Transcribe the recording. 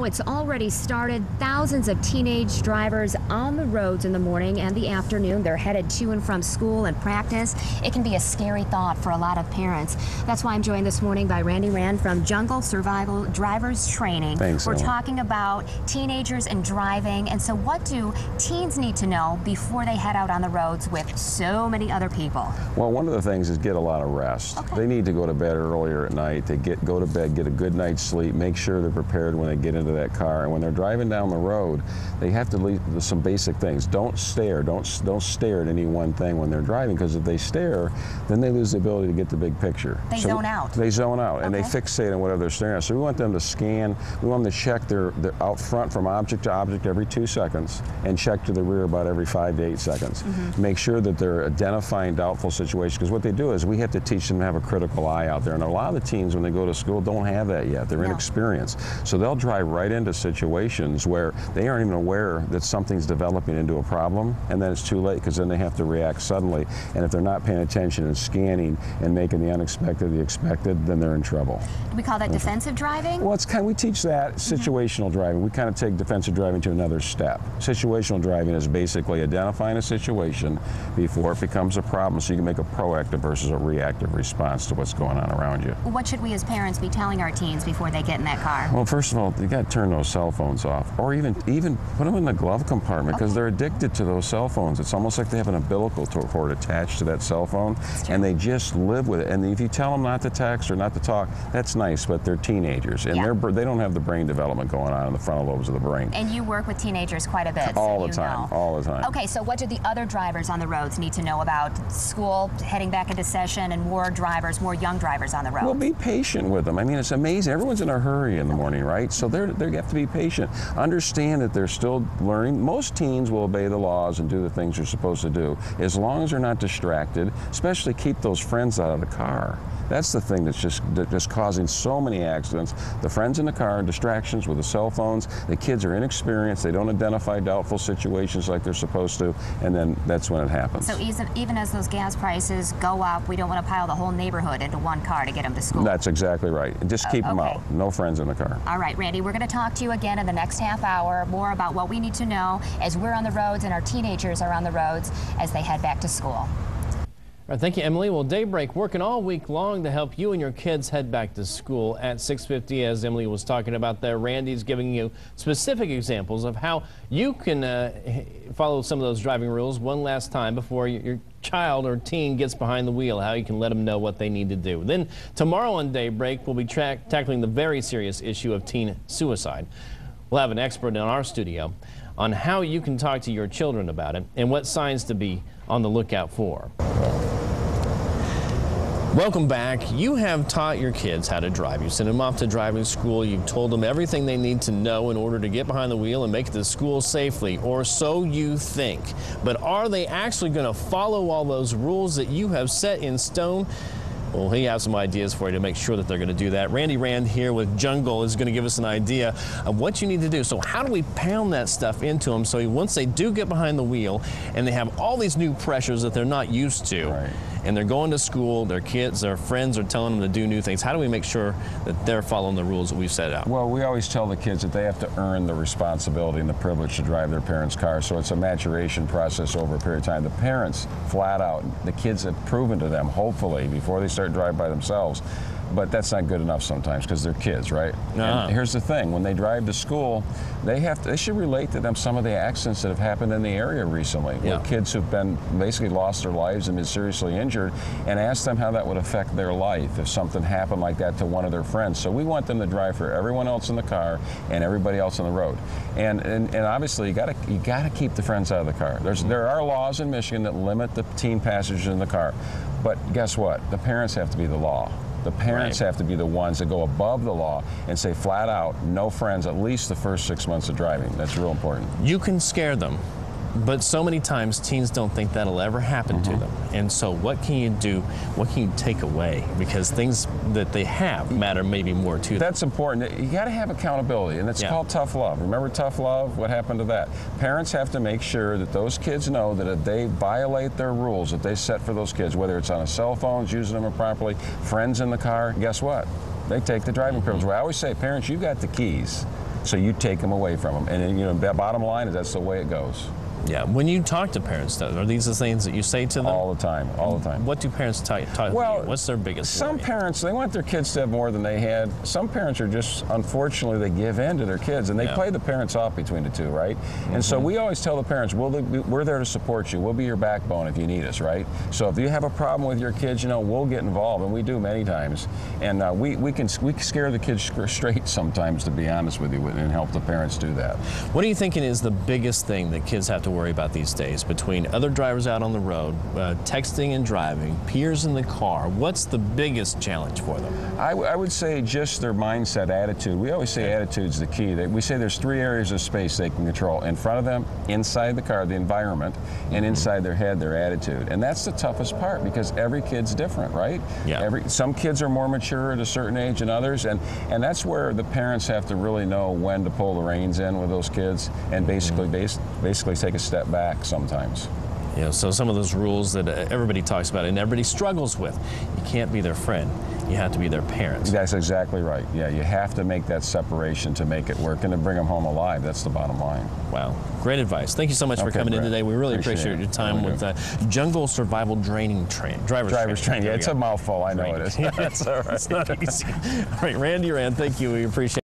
It's already started. Thousands of teenage drivers on the roads in the morning and the afternoon. They're headed to and from school and practice. It can be a scary thought for a lot of parents. That's why I'm joined this morning by Randy Rand from Jungle Survival Drivers Training. Thanks, We're Ellen. talking about teenagers and driving. And so what do teens need to know before they head out on the roads with so many other people? Well, one of the things is get a lot of rest. Okay. They need to go to bed earlier at night. They go to bed, get a good night's sleep, make sure they're prepared when they get into that car. And when they're driving down the road, they have to leave some basic things. Don't stare. Don't stare at any one thing when they're driving, because if they stare, then they lose the ability to get the big picture. They zone out. They zone out, and they Okay. fixate on whatever they're staring at. So we want them to scan. We want them to check their out front from object to object every 2 seconds, and check to the rear about every 5 to 8 seconds. Make sure that they're identifying doubtful situations, because what they do is we have to teach them to have a critical eye out there. And a lot of the teens, when they go to school, don't have that yet. They're inexperienced. So they'll drive right into situations where they aren't even aware that something's developing into a problem, and then it's too late, because then they have to react suddenly. And if they're not paying attention and scanning and making the unexpected the expected, then they're in trouble. Do we call that defensive driving? Well, we teach that situational driving. We kind of take defensive driving to another step. Situational driving is basically identifying a situation before it becomes a problem, so you can make a proactive versus a reactive response to what's going on around you. What should we as parents be telling our teens before they get in that car? Well, first of all, you got to turn those cell phones off, or even put them in the glove compartment, because they're addicted to those cell phones. It's almost like they have an umbilical cord attached to that cell phone, and they just live with it. And if you tell them not to text or not to talk, that's nice, but they're teenagers, and they don't have the brain development going on in the frontal lobes of the brain. And you work with teenagers quite a bit. All the time, all the time. Okay, so what do the other drivers on the roads need to know about school heading back into session and more young drivers on the road? Well, be patient with them. I mean, it's amazing. Everyone's in a hurry in the morning, right? So they have to be patient. Understand that they're still learning. Most teens will obey the laws and do the things they're supposed to do, as long as they're not distracted. Especially keep those friends out of the car. That's the thing that's just causing so many accidents. The friends in the car, distractions with the cell phones. The kids are inexperienced. They don't identify doubtful situations like they're supposed to, and then that's when it happens. So even as those gas prices go up, we don't want to pile the whole neighborhood into one car to get them to school. That's exactly right. And just keep them out. No friends in the car. All right, Randy, we're going to talk to you again in the next half hour more about what we need to know as we're on the roads and our teenagers are on the roads as they head back to school. All right, thank you, Emily. Well, Daybreak working all week long to help you and your kids head back to school at 6:50. As Emily was talking about there, Randy's giving you specific examples of how you can follow some of those driving rules one last time before your child or teen gets behind the wheel, how you can let them know what they need to do. Then tomorrow on Daybreak, we'll be tackling the very serious issue of teen suicide. We'll have an expert in our studio on how you can talk to your children about it and what signs to be on the lookout for. Welcome back. You have taught your kids how to drive. You sent them off to driving school. You've told them everything they need to know in order to get behind the wheel and make it to school safely, or so you think. But are they actually going to follow all those rules that you have set in stone? Well, he has some ideas for you to make sure that they're going to do that. Randy Rand here with Jungle is going to give us an idea of what you need to do. So how do we pound that stuff into them so once they do get behind the wheel and they have all these new pressures that they're not used to, and they're going to school, their kids, their friends are telling them to do new things, how do we make sure that they're following the rules that we've set out? Well, we always tell the kids that they have to earn the responsibility and the privilege to drive their parents' car, so it's a maturation process over a period of time. The parents, flat out, the kids have proven to them, hopefully, before they start driving by themselves, but that's not good enough sometimes because they're kids, right? And here's the thing, when they drive to school, they should relate to them some of the accidents that have happened in the area recently, where kids who've been basically lost their lives and been seriously injured, and ask them how that would affect their life if something happened like that to one of their friends. So we want them to drive for everyone else in the car and everybody else on the road. And obviously you gotta keep the friends out of the car. There are laws in Michigan that limit the teen passengers in the car, but guess what? The parents have to be the law. The parents have to be the ones that go above the law and say flat out, no friends at least the first 6 months of driving. That's real important. You can scare them. But so many times teens don't think that'll ever happen to them. And so what can you do? What can you take away? Because things that they have matter maybe more to them. That's important. You got to have accountability, and it's called tough love. Remember tough love? What happened to that? Parents have to make sure that those kids know that if they violate their rules that they set for those kids, whether it's on a cell phone, using them improperly, friends in the car, guess what? They take the driving privilege away. I always say, parents, you've got the keys. So you take them away from them. And, you know, the bottom line is that's the way it goes. Yeah. When you talk to parents, though, are these the things that you say to them? All the time, all the time. What do parents talk Well, to you? What's their biggest Some worry? parents, they want their kids to have more than they had. Some parents are just, unfortunately, they give in to their kids, and they play the parents off between the two, right? And so we always tell the parents, we're there to support you. We'll be your backbone if you need us, right? So if you have a problem with your kids, you know, we'll get involved, and we do many times. And we can scare the kids straight sometimes, to be honest with you, and help the parents do that. What are you thinking is the biggest thing that kids have to worry about these days, between other drivers out on the road, texting and driving, peers in the car? What's the biggest challenge for them? I would say just their mindset, attitude. We always say attitude's the key. We say there's 3 areas of space they can control: in front of them, inside the car, the environment, and inside their head, their attitude. And that's the toughest part, because every kid's different, right? Yeah. Some kids are more mature at a certain age than others, and that's where the parents have to really know when to pull the reins in with those kids and basically take a step back sometimes. You know, so some of those rules that everybody talks about and everybody struggles with, you can't be their friend. You have to be their parents. That's exactly right. Yeah, you have to make that separation to make it work and to bring them home alive. That's the bottom line. Wow, great advice. Thank you so much for coming in today. We really appreciate your time with Jungle Survival Driver's Training. Yeah, it's a mouthful. I know it is. That's all right. It's not easy. All right, Randy Rand, thank you. We appreciate it.